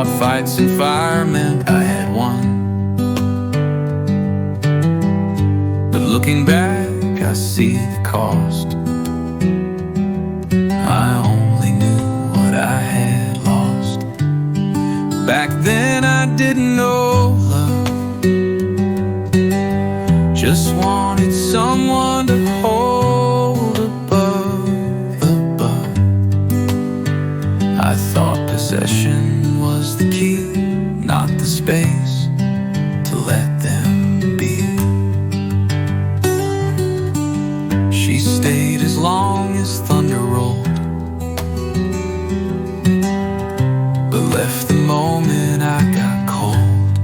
fought fights and firemen, I had won. But looking back, I see the cost. I only knew what I had lost. Back then I didn't know love, just wanted someone to hold above. I thought possession was the key, not the space to let them be. She stayed as long as thunder rolled, but left the moment I got cold.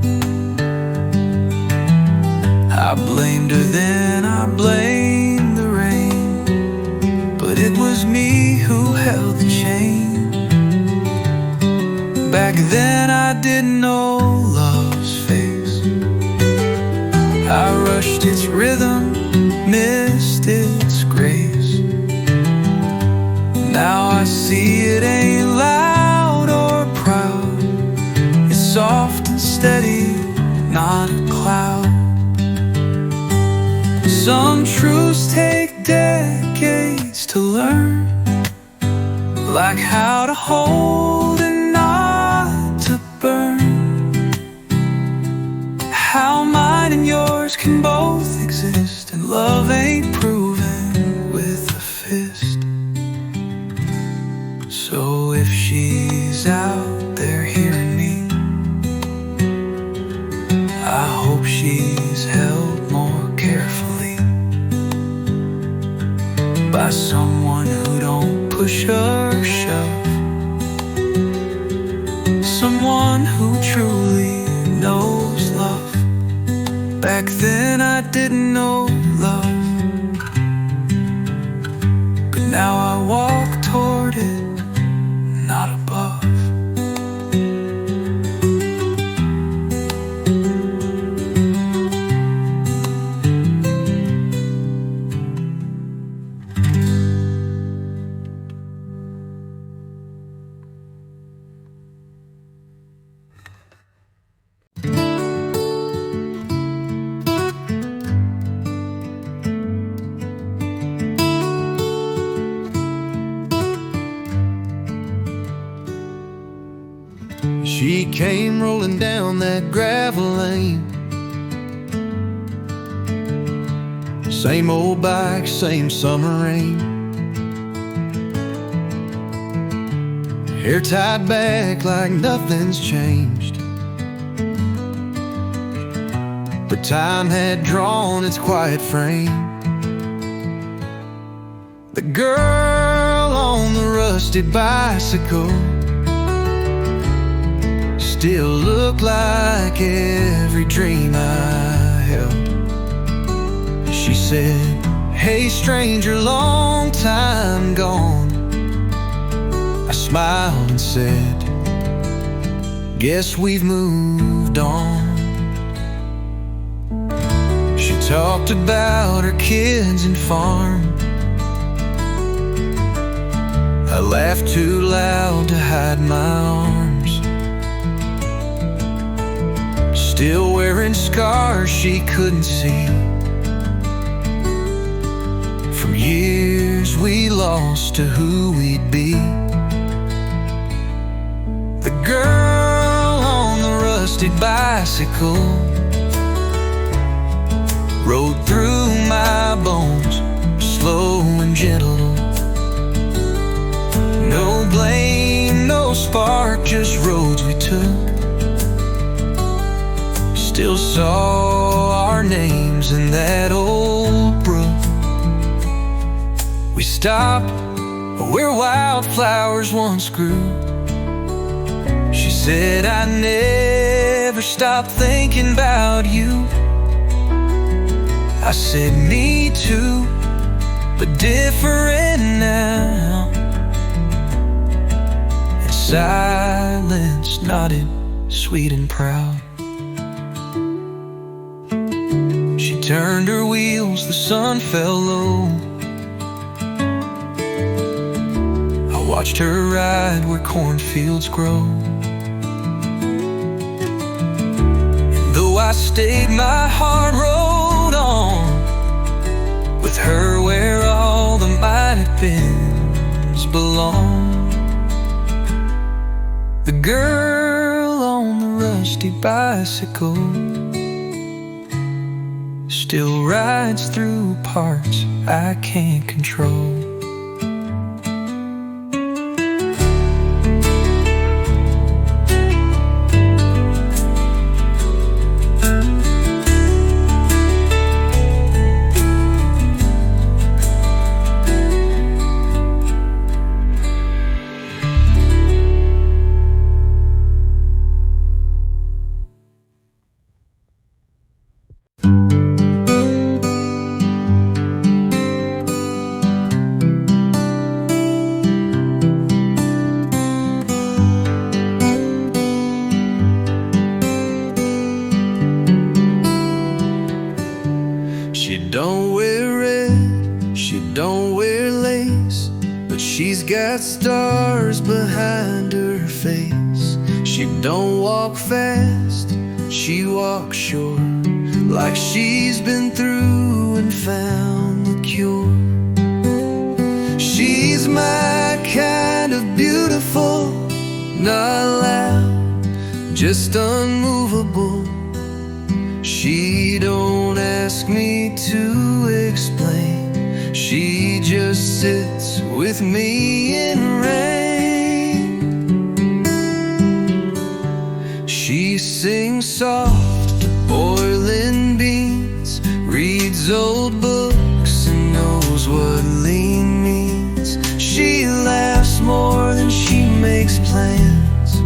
I blamed her then, I blamed the rain, but it was me who held the chain. Back then I didn't know love's face. I rushed its rhythm, missed its grace. Now I see it ain't loud or proud. It's soft and steady, not a cloud. Some truths take decades to learn, like how to hold and not to burn, how mine and yours can both exist, and love ain't proven with a fist. So if she's out there hearing me, I hope she's held more carefully by someone who don't push or shove, someone who truly knows love. Back then I didn't know love, but now I walk toward it, not above. She came rolling down that gravel lane, same old bike, same summer rain, hair tied back like nothing's changed. But time had drawn its quiet frame. The girl on the rusted bicycle still looked like every dream I held. She said, "Hey stranger, long time gone." I smiled and said, "Guess we've moved on." She talked about her kids and farm. I laughed too loud to hide my arms. Still wearing scars she couldn't see from years we lost to who we'd be. The girl on the rusted bicycle rode through my bones, slow and gentle. No blame, no spark, just roads we took. Still saw our names in that old brook. We stopped where wildflowers once grew. She said, "I never stopped thinking about you." I said, "Me too, but different now." And silence nodded, sweet and proud. She turned her wheels, the sun fell low. I watched her ride where cornfields grow. I stayed, my heart rode on, with her where all the mighty pins belong. The girl on the rusty bicycle still rides through parts I can't control. She don't wear red, she don't wear lace, but she's got stars behind her face. She don't walk fast, she walks sure, like she's been through and found the cure. She's my kind of beautiful, not loud, just unmovable. She don't ask me to explain, she just sits with me in rain. She sings soft to boiling beans, reads old books and knows what lean means. She laughs more than she makes plans,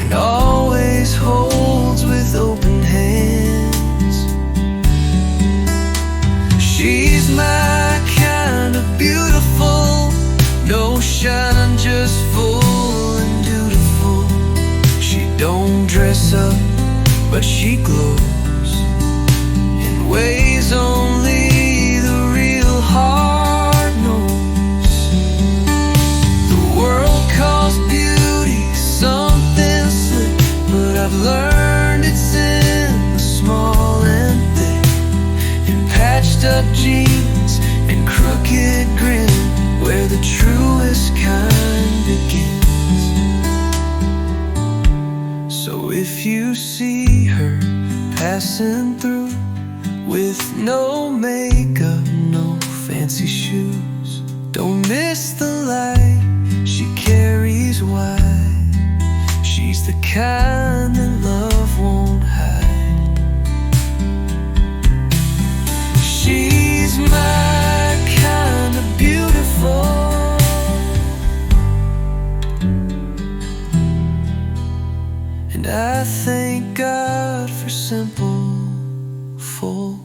and always holds with open hands. She's my kind of beautiful, no shine, just full and dutiful. She don't dress up, but she glows in ways only the real heart knows. The world calls beauty something slick, but I've learned it's in the small and thick, in patched up jeans and crooked grin, where the truest kind begins. So if you see her passing through, with no makeup, no fancy shoes, don't miss the light she carries wide. She's the kind that love won't hide. She's my kind of beautiful, and I thank God for simple, full.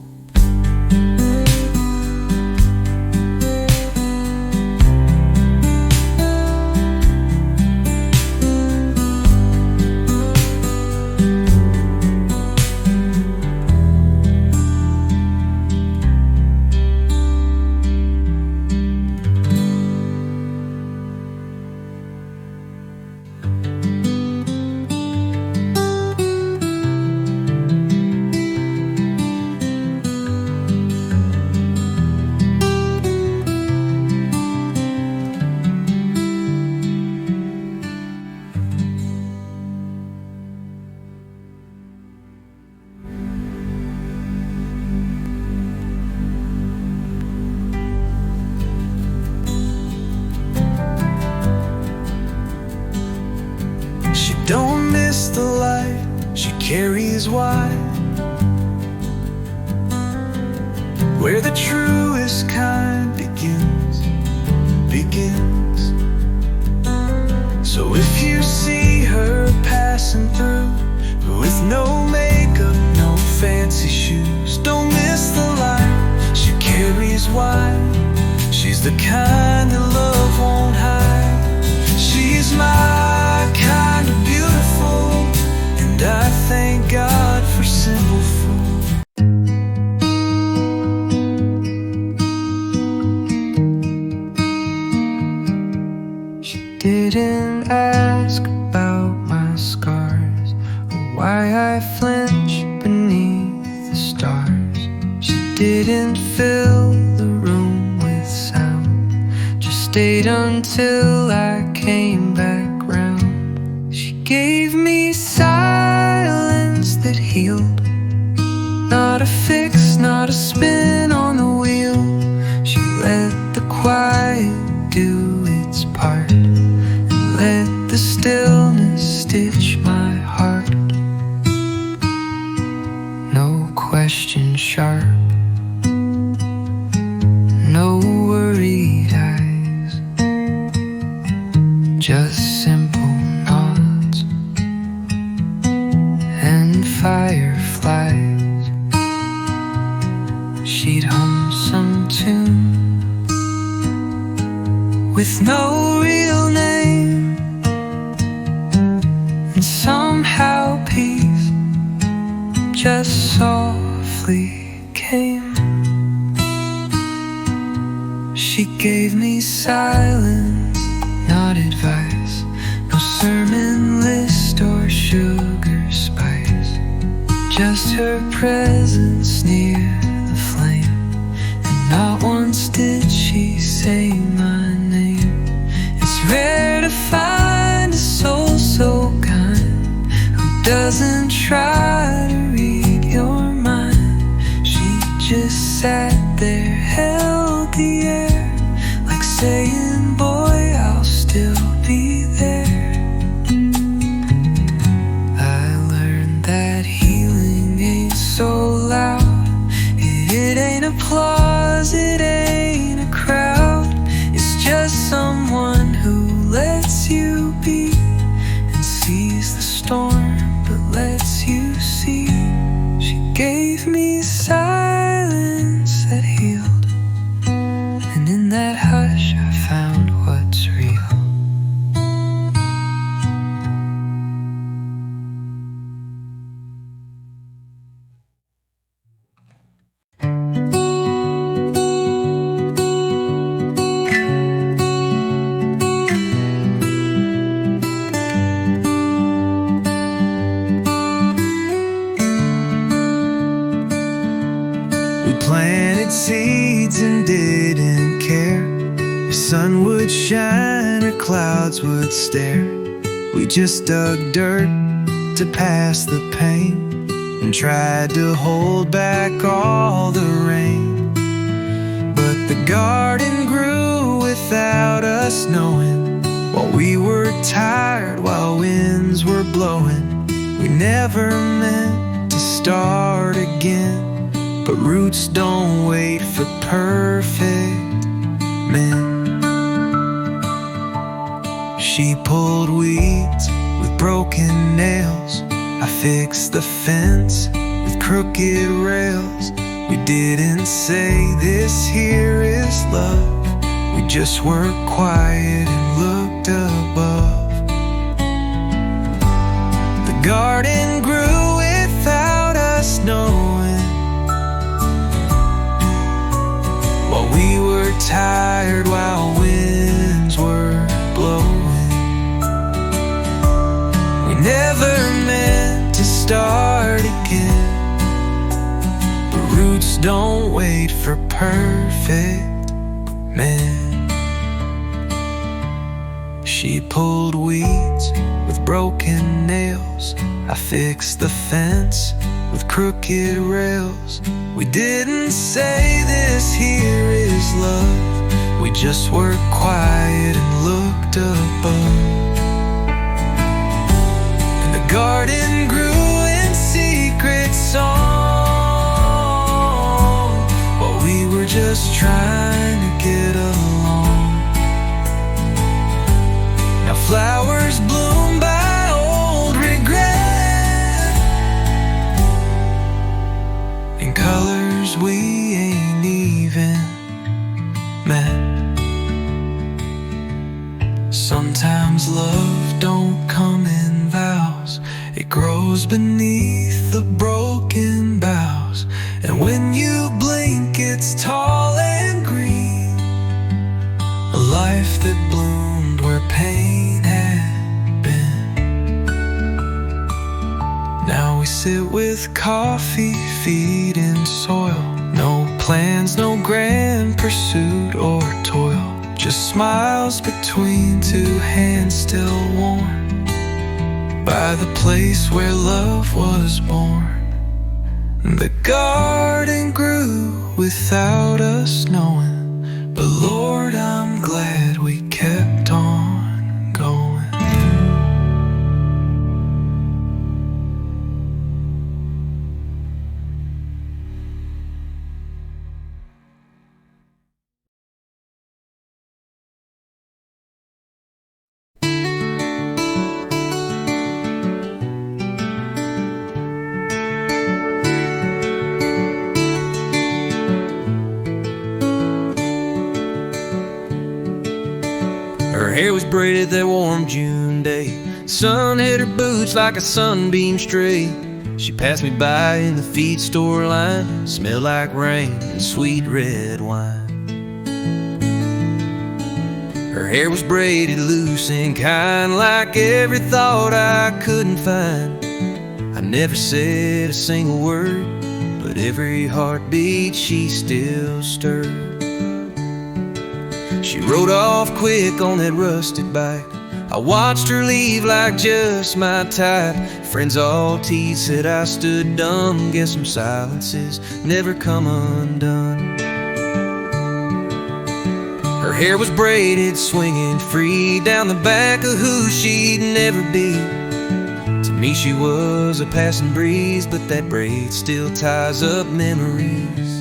She don't miss the light she carries wide, where the truest kind begins. So if you see her passing through, with no makeup, no fancy shoes, don't miss the light she carries wide. She's the kind that love won't hide. She's my kind of beautiful, and I thank God for simple fool. She didn't ask about my scars, or why I flinch didn't fill the room with sound, just stayed until I came back round. She gave me silence that healed, not a fix, not a spin on the wheel. She let the quiet do its part and let the stillness stitch my heart. No question sharp, no worried eyes, just simple nods and fireflies. She'd hum some tune with no real name, and somehow peace just softly came. She gave me silence, not advice, no sermon list or sugar spice, just her presence near the flame. And not once did she say my name. It's rare to find a soul so kind who doesn't try to read your mind. She just sat there, held the air, like saying, boy, I'll still be there. I learned that healing ain't so loud. It ain't applause, it ain't a crowd. It's just someone who lets you be and sees the storm but lets you see. She gave me silence that healed, and in that hush I found what's real. We planted seeds and didn't care if sun would shine or clouds would stare. We just dug dirt to pass the pain and tried to hold back all the rain. But the garden grew without us knowing, while we were tired, while winds were blowing. We never meant to start again, but roots don't wait for perfect men. She pulled weeds with broken nails, I fixed the fence with crooked rails. We didn't say this here is love, we just worked quiet and looked above. The garden grew without us knowing, while we were tired, while winds were blowing. We never meant to start again, but roots don't wait for perfect men. She pulled weeds with broken nails, I fixed the fence with crooked rails. We didn't say this here is love, we just worked quiet and looked above. And the garden grew in secret song, while we were just trying to get along. Now flowers bloom by old regret, in colors we ain't even met. Sometimes love don't come in vows, it grows beneath the broken boughs. And when you blink it's tall and green, a life that bloomed where pain had been. Now we sit with coffee, feet in soil, no plans, no grand pursuit or toil, just smiles between two hands still warm by the place where love was born. The garden grew without us knowing, but Lord, I'm glad we kept on going. Her hair was braided that warm June day. Sun hit her boots like a sunbeam stray. She passed me by in the feed store line, smelled like rain and sweet red wine. Her hair was braided loose and kind, like every thought I couldn't find. I never said a single word, but every heartbeat she still stirred. She rode off quick on that rusted bike. I watched her leave like just my type. Friends all teased, said I stood dumb. Guess some silences never come undone. Her hair was braided, swinging free down the back of who she'd never be. To me she was a passing breeze, but that braid still ties up memories.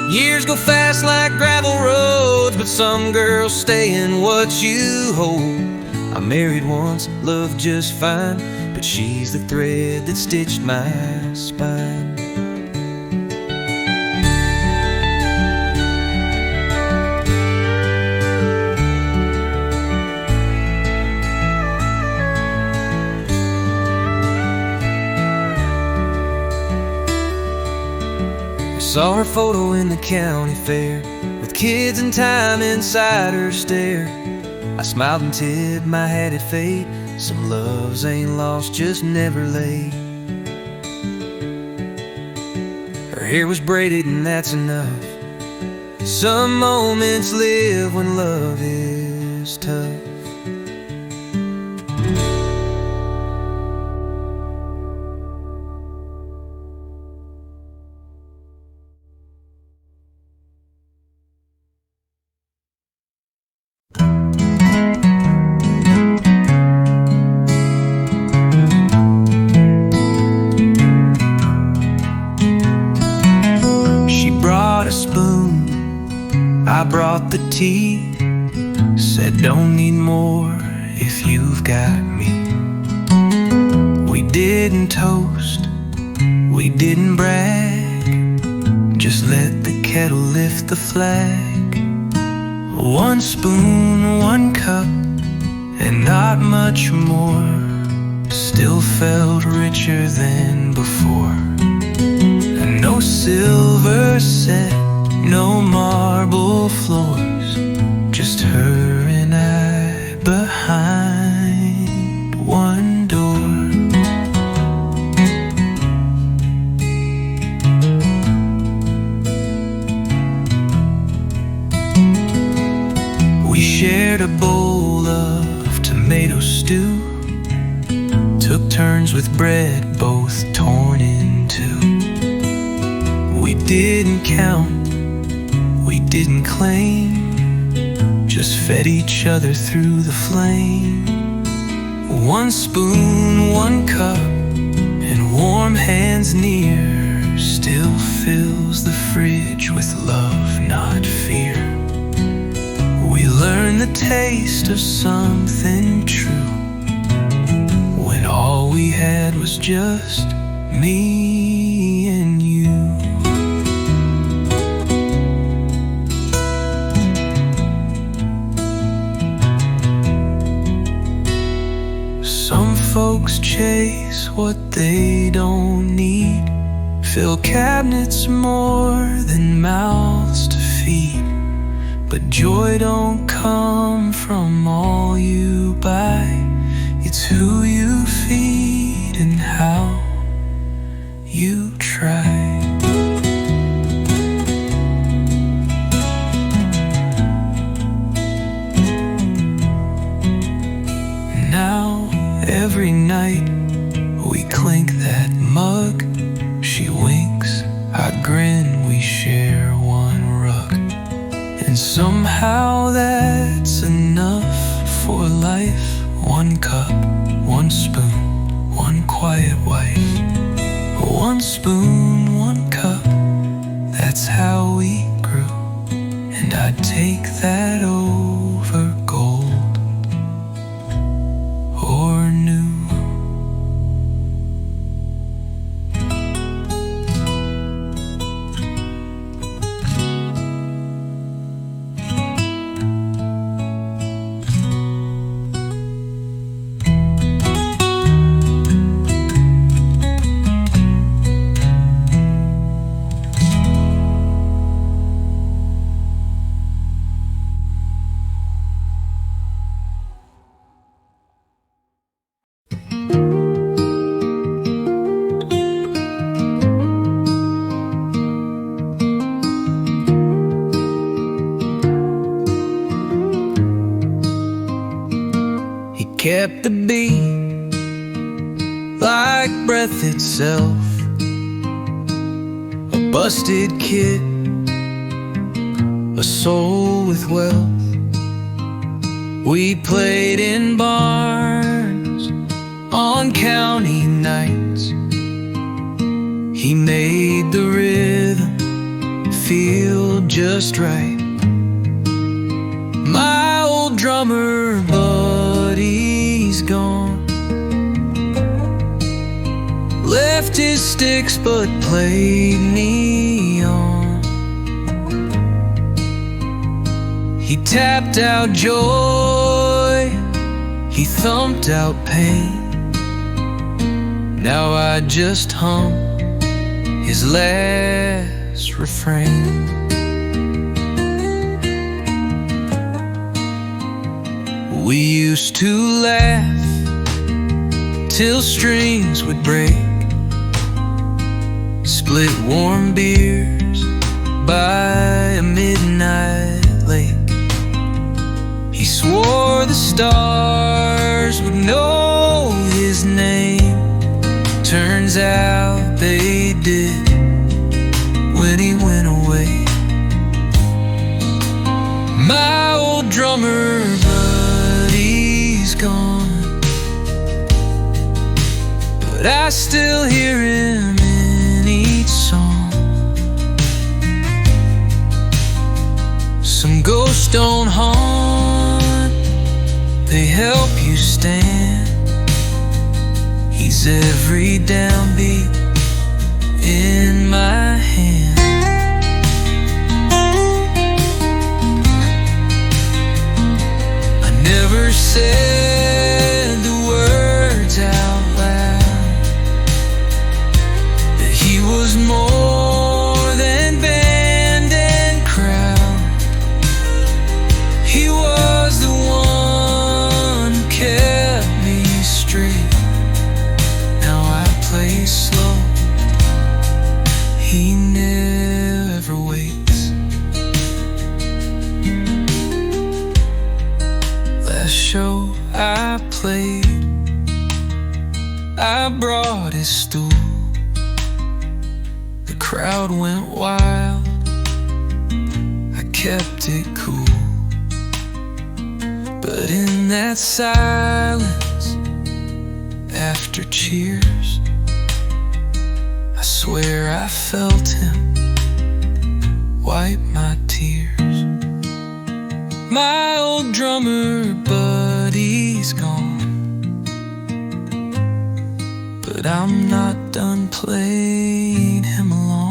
Years go fast like gravel roads, but some girls stay in what you hold. I married once, loved just fine, but she's the thread that stitched my spine. Saw her photo in the county fair, with kids and time inside her stare. I smiled and tipped my hat at fate. Some loves ain't lost, just never late. Her hair was braided and that's enough. Some moments live when love is tough. I brought the tea, said don't need more if you've got me. We didn't toast, we didn't brag, just let the kettle lift the flag. One spoon, one cup, and not much more, still felt richer than before. And no silver set, no marble floors, just her and I behind one door. We shared a bowl of tomato stew, took turns with bread both torn in two. We didn't count, we didn't claim, just fed each other through the flame. One spoon, one cup, and warm hands near, still fills the fridge with love, not fear. We learned the taste of something true, when all we had was just me and you. Some folks chase what they don't need, fill cabinets more than mouths to feed. But joy don't come from all you buy, it's who you feed and how you try. every night we clink that mug. She winks, I grin, we share one rug. And somehow that's enough for life. One cup, one spoon, one quiet wife. One spoon, one cup, that's how we grew. And I'd take that over gold or new. Kept the beat like breath itself. A busted kid, a soul with wealth. We played in barns on county nights. He made the rhythm feel just right. My old drummer buddy's gone, left his sticks but played me on. He tapped out joy, he thumped out pain. Now I just hum his last refrain. We used to laugh till strings would break, split warm beers by a midnight lake. He swore the stars would know his name. Turns out they did when he went away. My old drummer buddy's gone, but I still hear him in each song. Some ghosts don't haunt, they help you stand. He's every downbeat in my hand. I never said the words out loud that he was more than band and crowd. He was the one who kept me straight. Now I play slow, he never waits. Last show I played, I brought his stool. The crowd went wild, I kept it cool. But in that silence, after cheers, I swear I felt him wipe my tears. My old drummer buddy's gone, but I'm not done playing him along.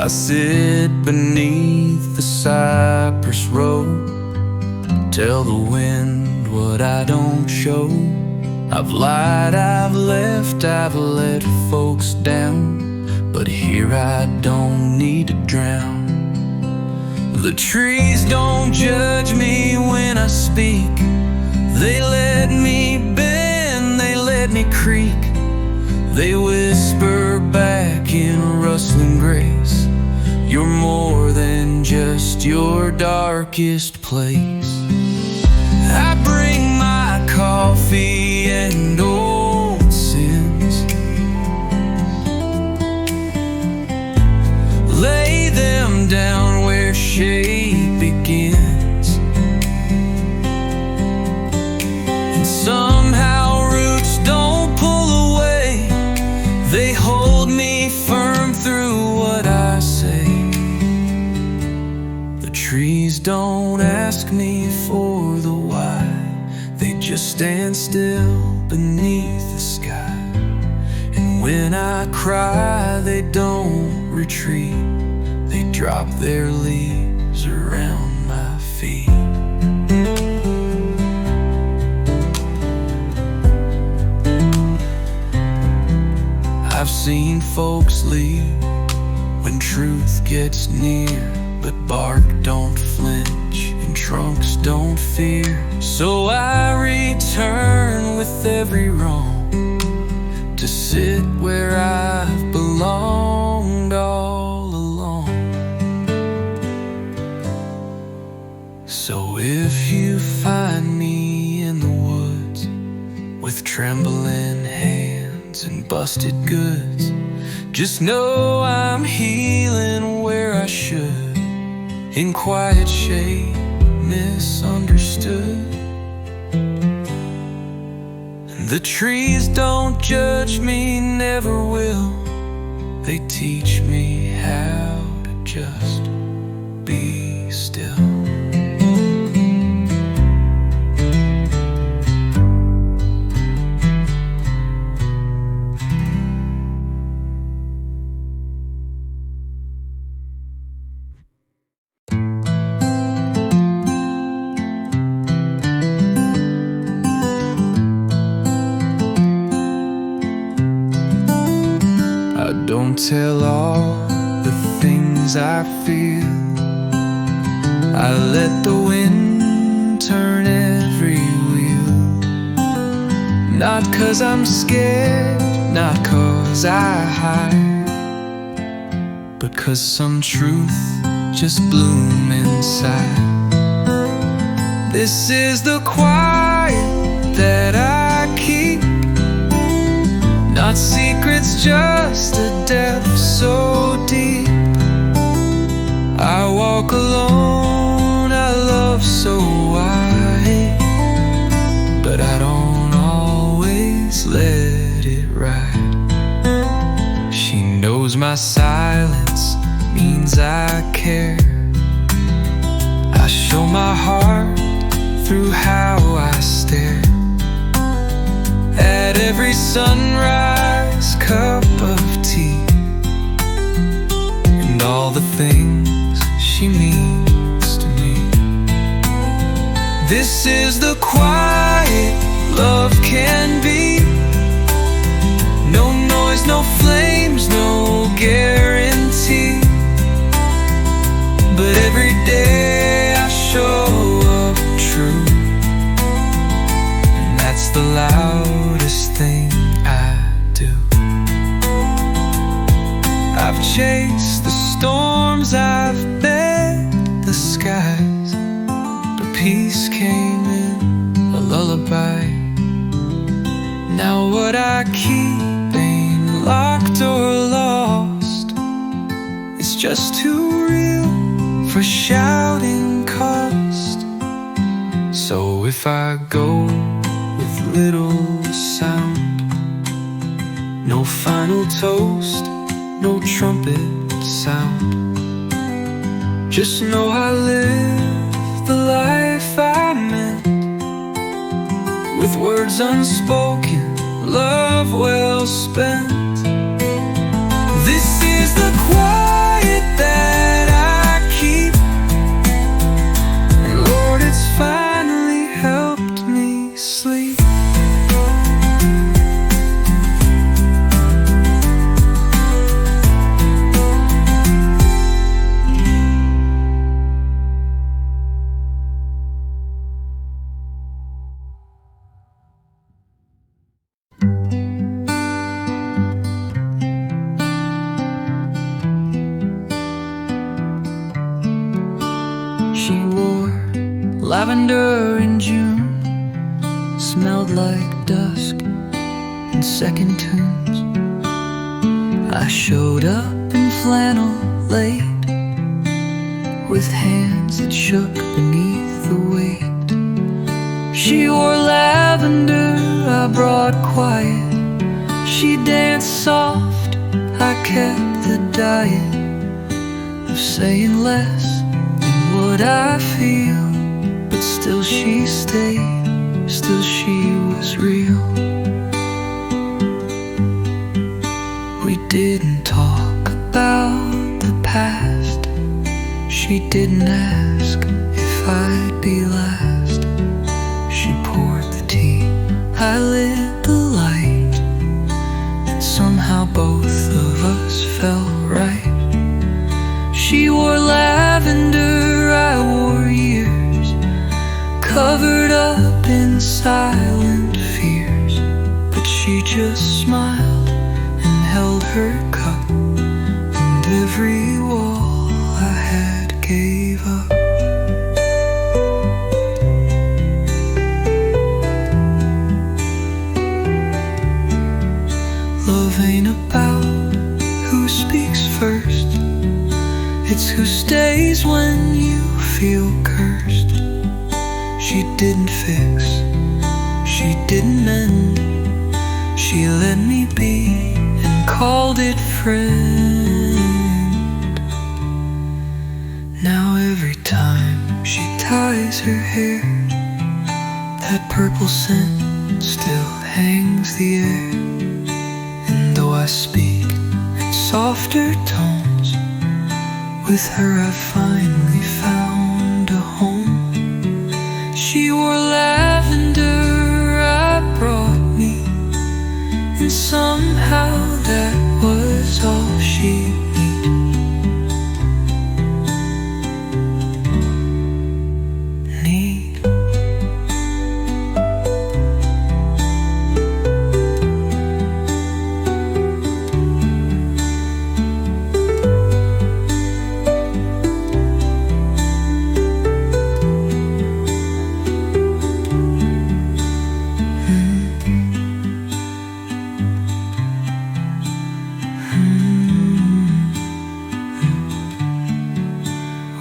I sit beneath the cypress row, tell the wind what I don't show. I've lied, I've left, I've let folks down, but here I don't need to drown. The trees don't judge me when I speak. They let me bend, they let me creak. They whisper back in rustling grace, you're more than just your darkest place. I bring my coffee and old sins, lay them down where shade begins, and somehow roots don't pull away. They hold me firm through what I say. The trees don't ask me for the why, they just stand still beneath the sky. And when I cry, they don't retreat, they drop their leaves around my feet. I've seen folks leave when truth gets near, but bark don't flinch and trunks don't fear. So I return with every wrong to sit where I've belonged all along. So if you find me in the woods with trembling hands and busted goods, just know I'm healing where I should, in quiet shade, misunderstood. The trees don't judge me, never will. They teach me how to just be still. I don't tell all the things I feel. I let the wind turn every wheel. Not 'cause I'm scared, not 'cause I hide, but 'cause some truth just bloom inside. This is the quiet that I keep, not secrets, just a depth so deep. I walk alone, I love so wide, but I don't always let it ride. She knows my silence means I care. I show my heart through how I stare at every sunrise cup of tea, and all the things she means to me. This is the quiet love can be. No noise, no flames, no guarantee, but every day I show up true, and that's the loudest thing I do. I've chased the storms, I've bet the skies, but peace came in a lullaby. Now what I keep ain't locked or lost, it's just too real for shouting cost. So if I go with little sound, no final toast, no trumpet sound, just know I live the life I meant, with words unspoken, love well spent. This is the quiet that I keep, and Lord, it's finally helped me sleep. Lavender in June smelled like dusk and second tunes. I showed up in flannel late, with hands that shook beneath the weight. She wore lavender, I brought quiet. She danced soft, I kept the diet of saying less than what I feel. But still she stayed, still she was real. We didn't talk about the past. She didn't ask if I'd be last. She poured the tea, I lit the light, and somehow both of us felt right. She wore lavender, I wore years, covered up in silent fears. But she just smiled and held her cup, and every wall I had gave up. Love ain't about who speaks first, it's who stays when you feel cursed. She didn't fix, she didn't mend, she let me be and called it friend. Now every time she ties her hair, that purple scent still hangs the air. And though I speak in softer tones, with her I finally found a home. She wore lavender, I brought me, and somehow that was all she needed.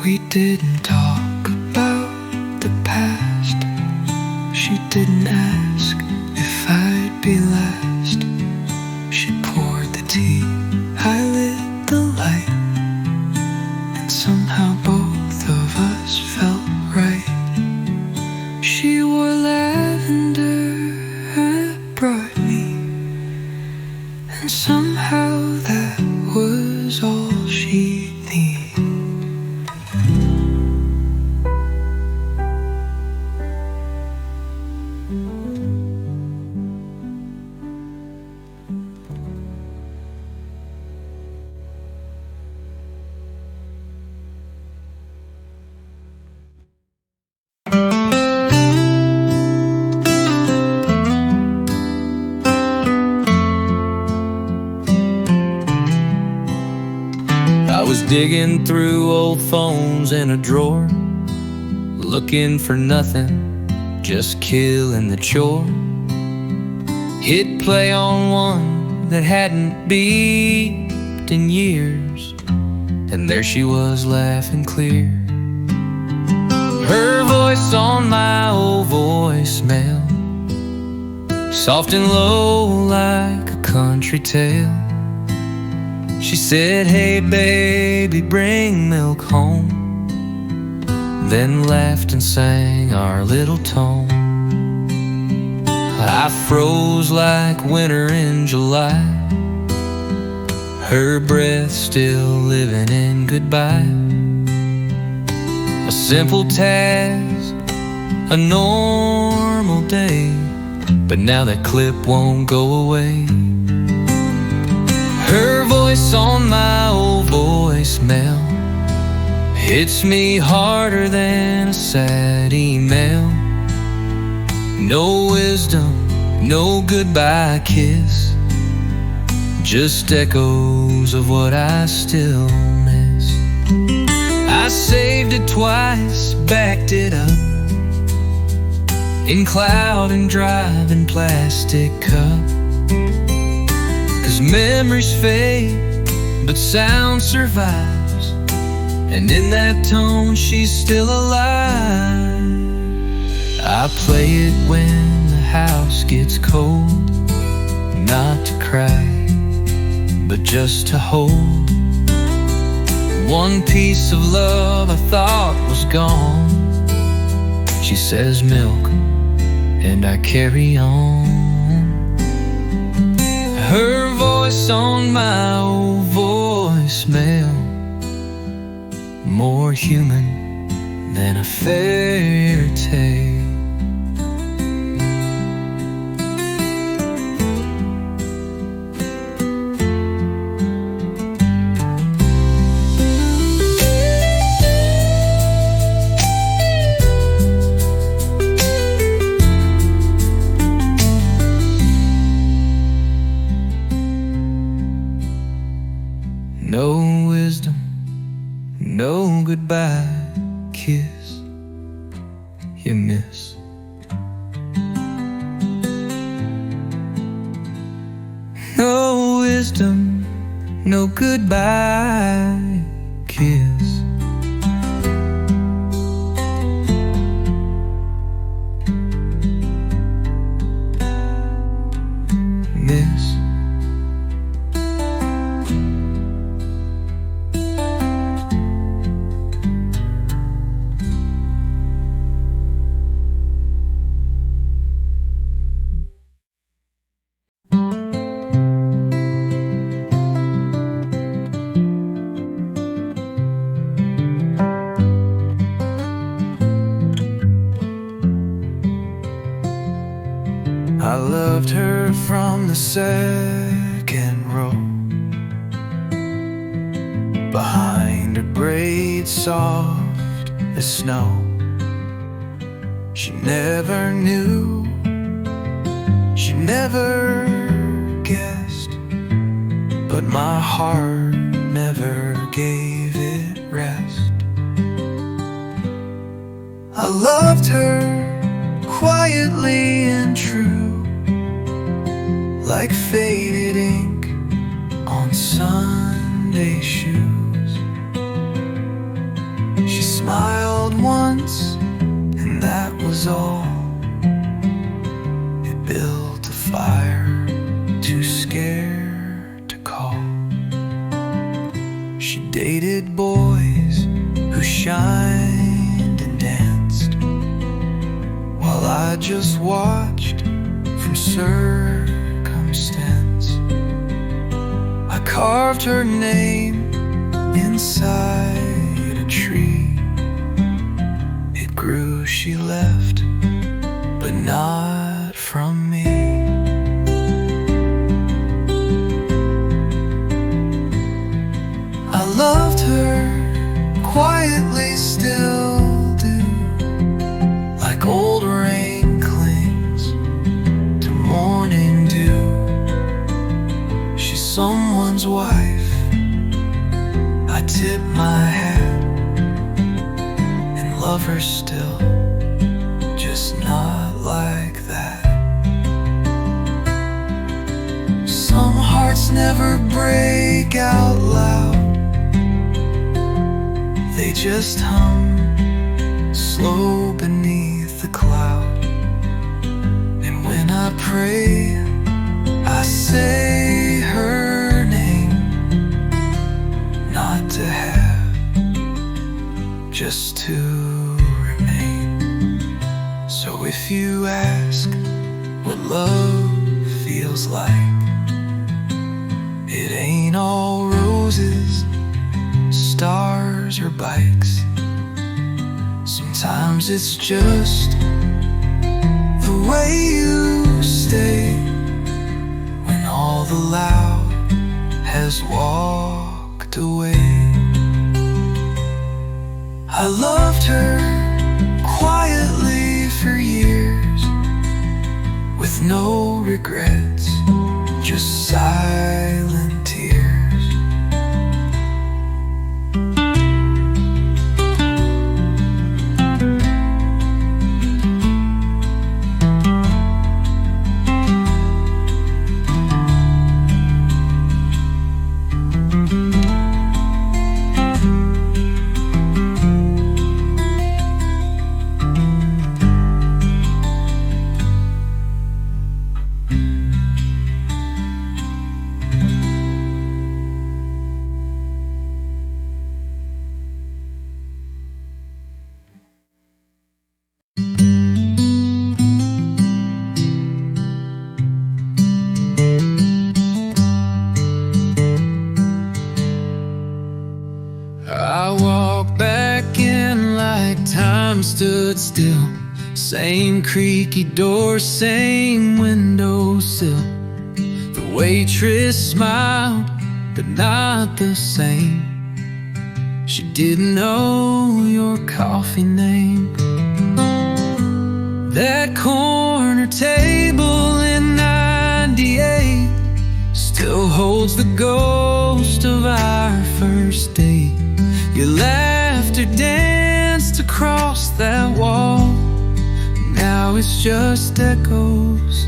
We didn't talk about the past. She didn't ask if I'd be last. She poured the tea, I lit the light, and somehow both of us felt right. She wore lavender, it brought me, and somehow that was all she needed. I was digging through old phones in a drawer, looking for nothing, just killing the chore. Hit play on one that hadn't beeped in years, and there she was laughing clear. Her voice on my old voicemail, soft and low like a country tale. She said, "Hey baby, bring milk home," then laughed and sang our little tone. I froze like winter in July, her breath still living in goodbye. A simple task, a normal day, but now that clip won't go away. Her voice on my old voicemail hits me harder than a sad email. No wisdom, no goodbye kiss, just echoes of what I still miss. I saved it twice, backed it up, in cloud and driving plastic cup. 'Cause memories fade, but sound survives, and in that tone she's still alive. I play it when the house gets cold, not to cry, but just to hold. One piece of love I thought was gone. She says milk, and I carry on. Her voice on my old voicemail, more human than a fairy tale. No wisdom, no goodbye kiss you miss. No wisdom, no goodbye kiss. Miss. I loved her from the second row, behind her braids soft as snow. She never knew, she never guessed, but my heart never gave it rest. I loved her quietly and true, like faded ink on Sunday shoes. She smiled once, and that was all. It built a fire, too scared to call. She dated boys who shined and danced, while I just watched from circumstance. I carved her name inside a tree. It grew, she left, but not from me. I loved her quietly, still do, like old rain clings to morning dew. She's someone's wife, I tip my hat and love her still, just not like that. Some hearts never break out loud, they just hum slow beneath the cloud. And when I pray, I say her name, not to have, just to remain. So if you ask what love feels like, it ain't all roses, stars or bikes. Sometimes it's just the way you stay when all the loud has walked away. I loved her quietly for years, with no regrets, just silent tears. time stood still. Same creaky door, same windowsill. The waitress smiled, but not the same. She didn't know your coffee name. That corner table in 98 still holds the ghost of our first date. Your laughter danced across that wall. Now it's just echoes,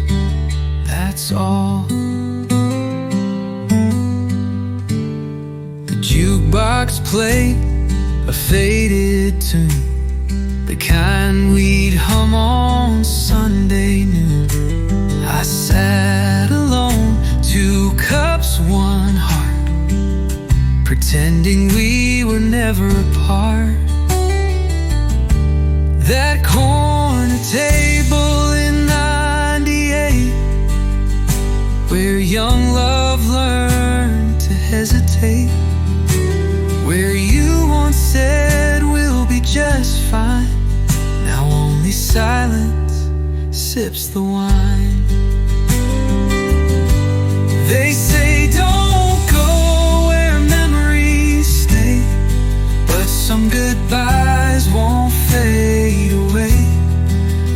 that's all. The jukebox played a faded tune, the kind we'd hum on Sunday noon. I sat alone, 2 cups, 1 heart, pretending we were never apart. That corner table in 98, where young love learned to hesitate, where you once said we'll be just fine. Now only silence sips the wine. They say don't go where memories stay, but some goodbyes won't fade away.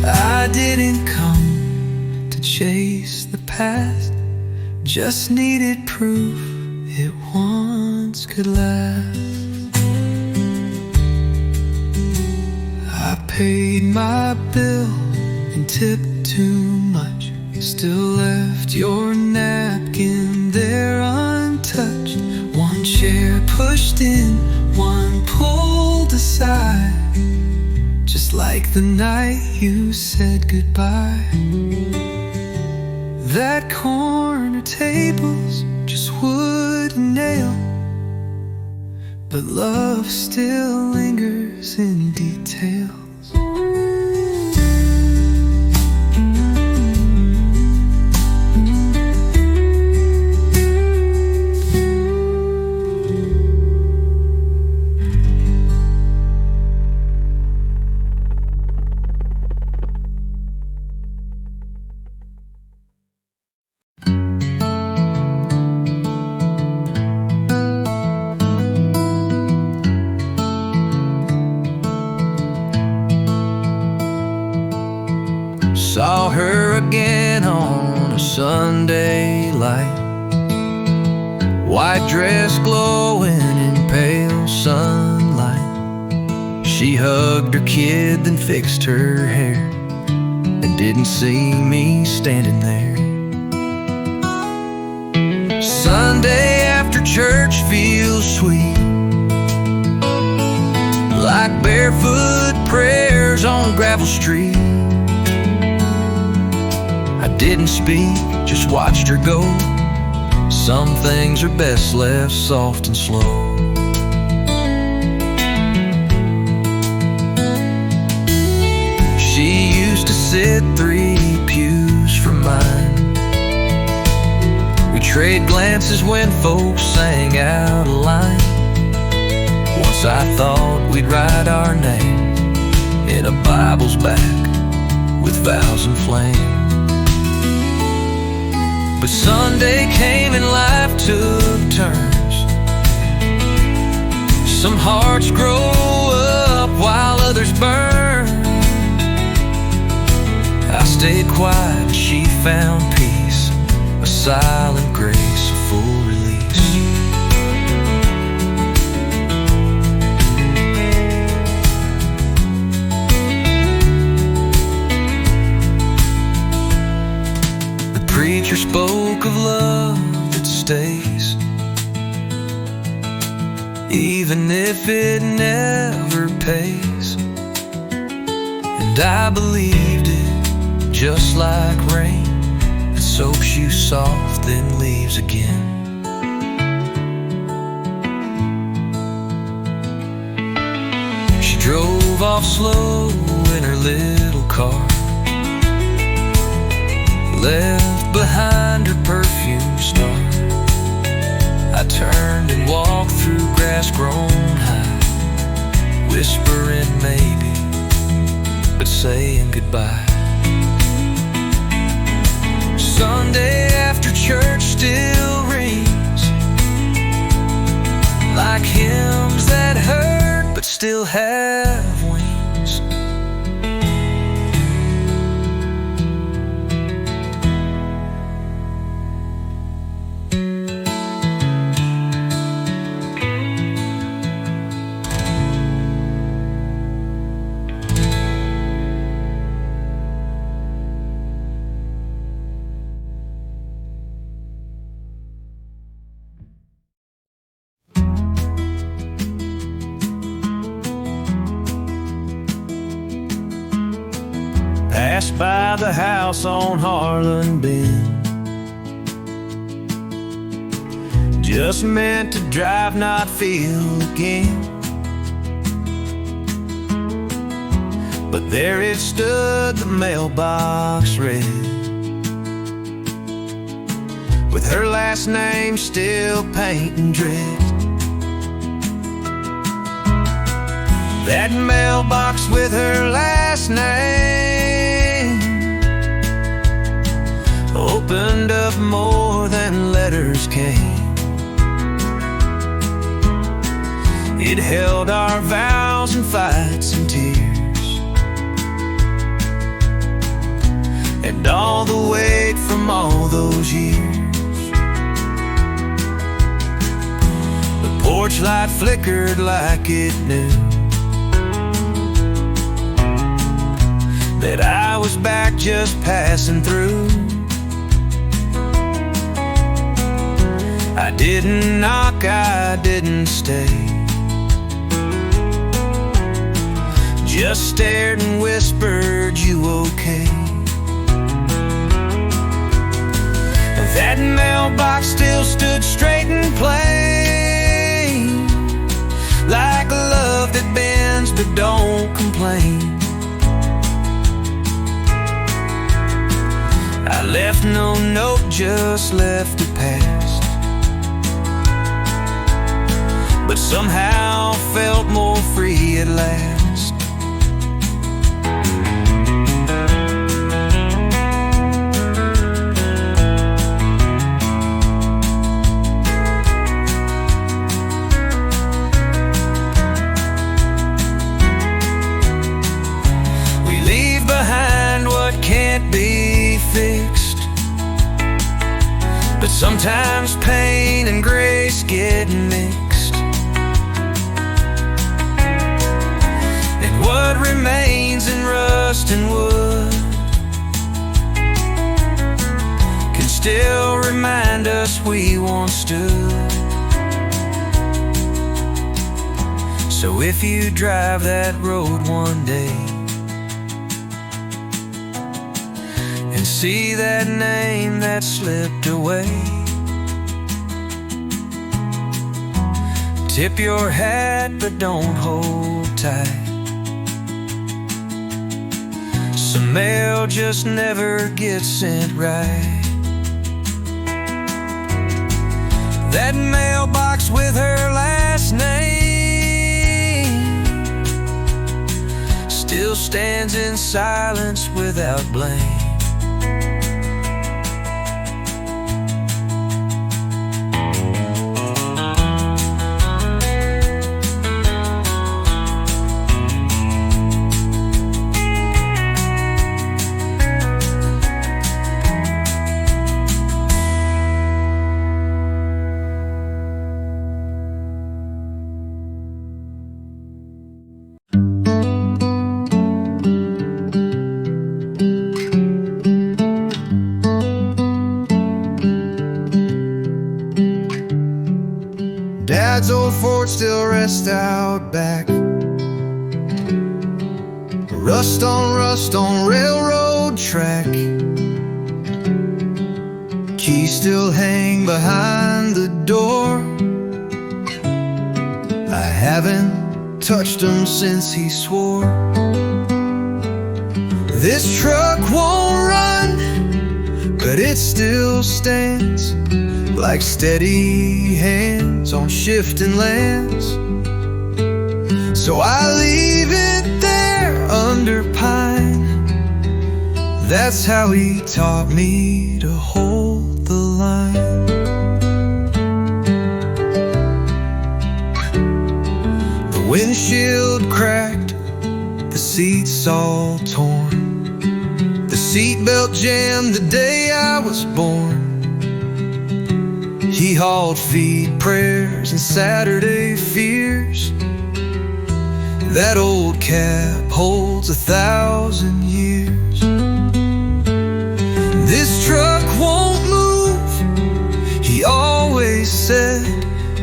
I didn't come to chase the past, just needed proof it once could last. I paid my bill and tipped too much, still left your napkin there untouched. 1 chair pushed in, 1 pulled aside, just like the night you said goodbye. That corner table's just wood and nail, but love still lingers in details. Saw her again on a Sunday light, white dress glowing in pale sunlight. She hugged her kid, then fixed her hair, and didn't see me standing there. Sunday after church feels sweet, like barefoot prayers on gravel street. I didn't speak, just watched her go. Some things are best left soft and slow. She used to sit 3 pews from mine. We trade glances when folks sang out a line. Once I thought we'd write our name in a Bible's back with vows and flame. But Sunday came and life took turns. Some hearts grow up while others burn. I stayed quiet, she found peace, a silent grace, a full release. The preacher spoke of love that stays, even if it never pays. And I believed it, just like rain that soaks you soft then leaves again. She drove off slow in her little car, left behind her perfume star. I turned and walked through grass grown high, whispering maybe saying goodbye. Sunday after church still rings like hymns that hurt but still have wings. Passed by the house on Harlan Bend, just meant to drive, not feel again. But there it stood, the mailbox red, with her last name still painting dread. That mailbox with her last name opened up more than letters came. It held our vows and fights and tears, and all the weight from all those years. The porch light flickered like it knew that I was back, just passing through. I didn't knock, I didn't stay, just stared and whispered, "You okay?" That mailbox still stood straight and plain, like a love that bends but don't complain. I left no note, just left a past, but somehow felt more free at last. We leave behind what can't be fixed, but sometimes pain and grace get mixed, and what remains in rust and wood can still remind us we once stood. So if you drive that road one day and see that name that slipped away, tip your hat but don't hold tight. Some mail just never gets sent right. That mailbox with her last name still stands in silence without blame. Dad's old Ford still rests out back, rust on railroad track. Keys still hang behind the door. I haven't touched them since he swore. This truck won't run, but it still stands like steady hands on shifting lands. So I leave it there under pine That's how he taught me to hold the line. The windshield cracked, the seats all torn, the seatbelt jammed the day I was born. He hauled feed prayers and Saturday fears. That old cab holds 1,000 years. This truck won't move, he always said,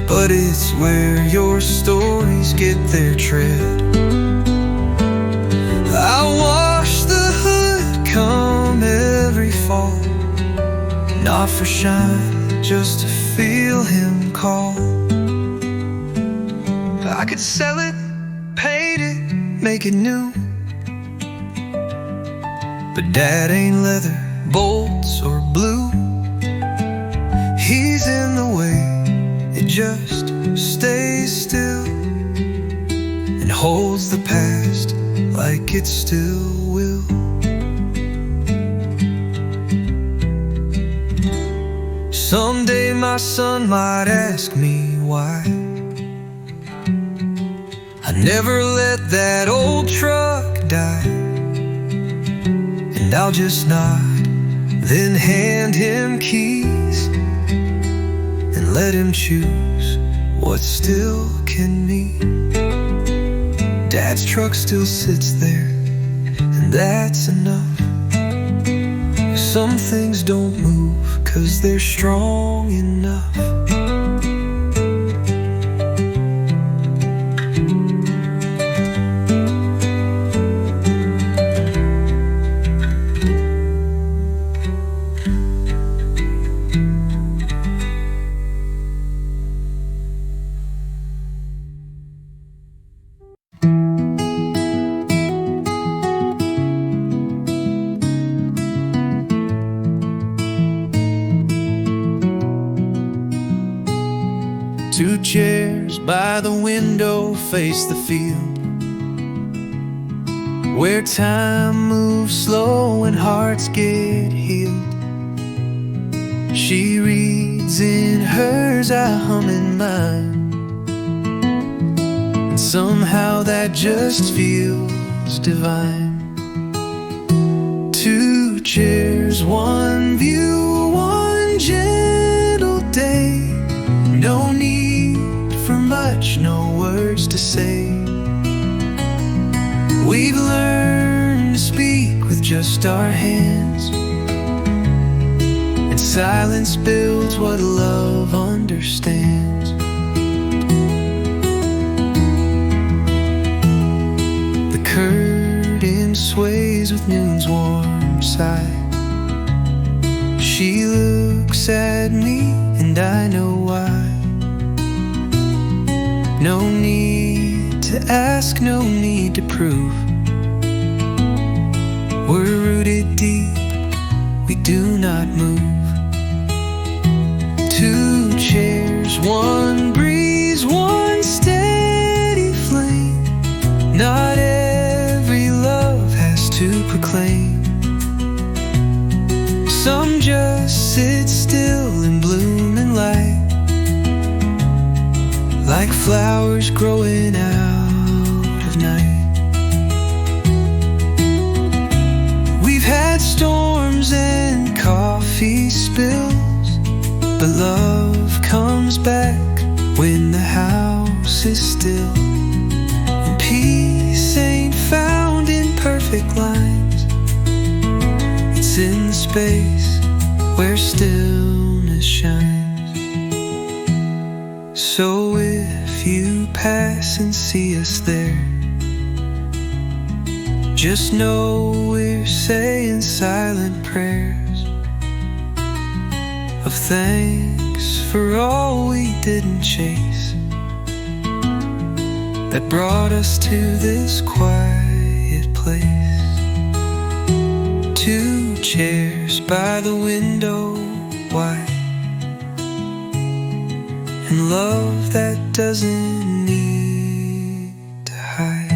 but it's where your stories get their tread. I wash the hood come every fall, not for shine, just to feel him call. I could sell it, paint it, make it new, but Dad ain't leather, bolts or blue. He's in the way, it just stays still and holds the past like it still will. Someday my son might ask me why I never let that old truck die, and I'll just nod, then hand him keys and let him choose what still can be. Dad's truck still sits there, and that's enough. Some things don't move 'cause they're strong enough. Two chairs by the window face the field, where time moves slow and hearts get healed. She reads in hers, I hum in mine, and somehow that just feels divine. Two chairs, one view, one gentle day. No need for much, no words to say. We've learned to speak with just our hands, and silence builds what love understands. The curtain sways with noon's warm side. She looks at me and I know why. No need to ask, no need to prove. We're rooted deep, we do not move. Two chairs, one breeze, one steady flame. Not every love has to proclaim. Some just sit still and bloom in light, like flowers growing out of night. We've had storms and coffee spills, but love comes back when the house is still. And peace ain't found in perfect lines, it's in the space where stillness shines. So if you pass and see us there, just know we're saying silent prayers of thanks for all we didn't chase, that brought us to this quiet place. Two chairs by the window wide, and love that doesn't need to hide.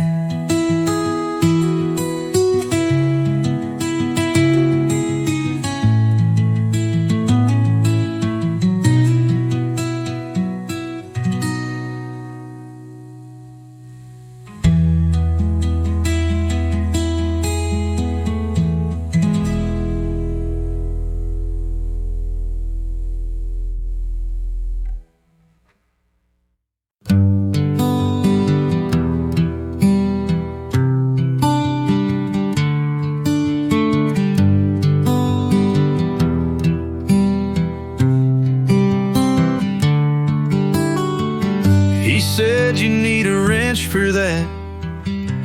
said you need a wrench for that.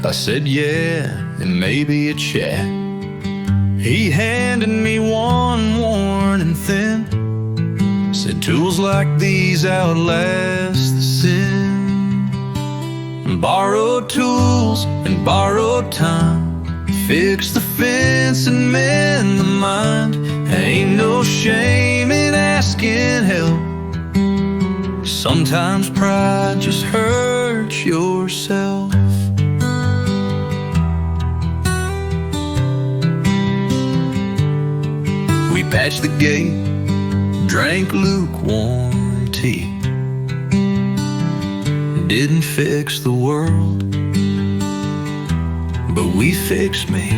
I said yeah, and maybe a chat. He handed me one worn and thin, said tools like these outlast the sin. Borrowed tools and borrowed time, fix the fence and mend the mind. Ain't no shame in asking help. Sometimes pride just hurts yourself. We patched the gate, drank lukewarm tea. Didn't fix the world, but we fixed me.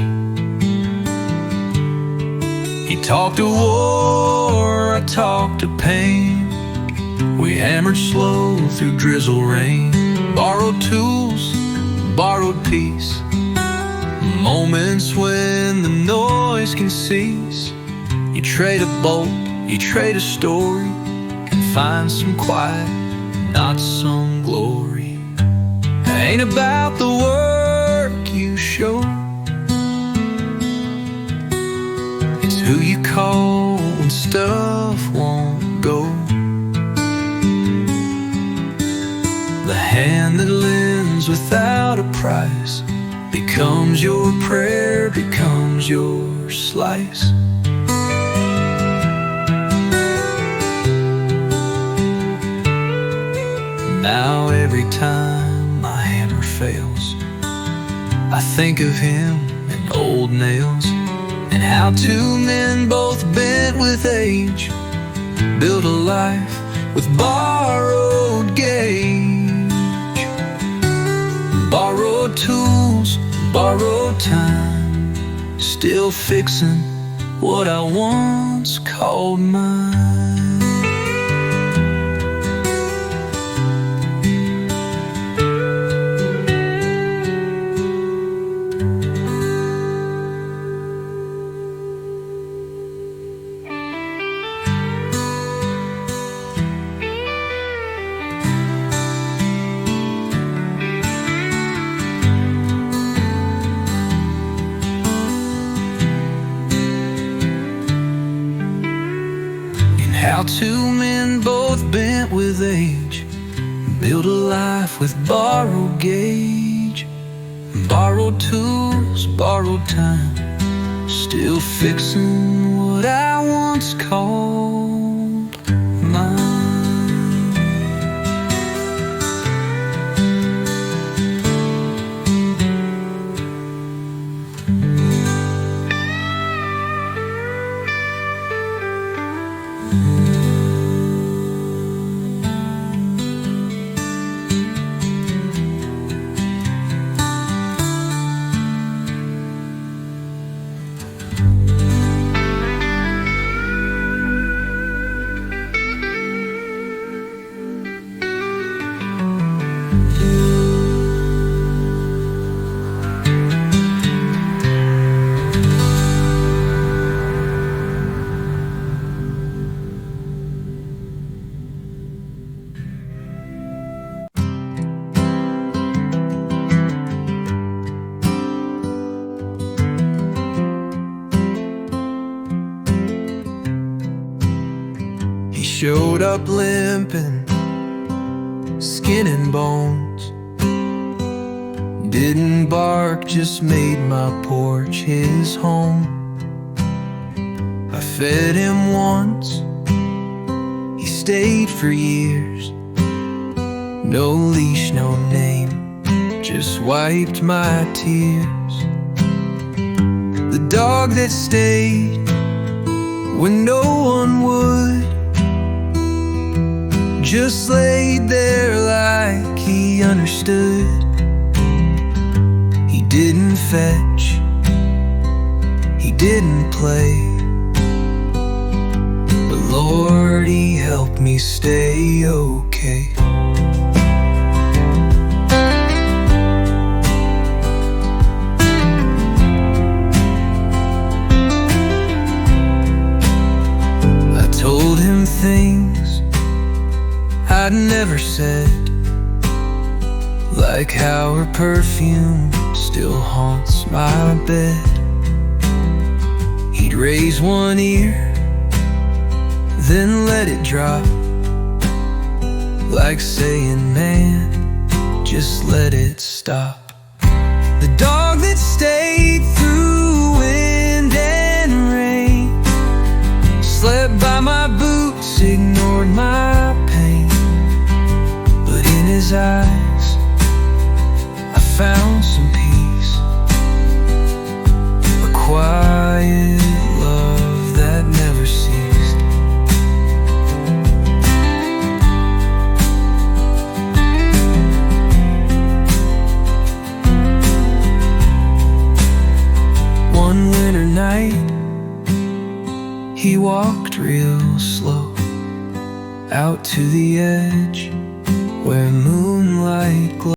He talked to war, I talked to pain. We hammered slow through drizzle rain. Borrowed tools, borrowed peace. Moments when the noise can cease. You trade a bolt, you trade a story, and find some quiet, not some glory. Ain't about the work you show, it's who you call when stuff won't go. The hand that lends without a price becomes your prayer, becomes your slice. Now every time my hammer fails, I think of him and old nails, and how two men both bent with age built a life with borrowed gauge. Borrowed tools, borrowed time, still fixing what I once called mine. How two men both bent with age build a life with borrowed gauge. Borrowed tools, borrowed time, still fixing what I once called mine. Showed up limping, skin and bones. Didn't bark, just made my porch his home. I fed him once, he stayed for years. No leash, no name, just wiped my tears. The dog that stayed when no one would, just laid there like he understood. He didn't fetch, he didn't play, but Lord, he helped me stay okay. I told him things I'd never said, like how her perfume still haunts my bed. He'd raise one ear, then let it drop, like saying, man, just let it stop. The dog that stayed through wind and rain, slept by my boots, ignored my pain, but in his eyes I found some peace, a quiet love that never ceased. One winter night, he walked real slow out to the edge where moonlight glowed.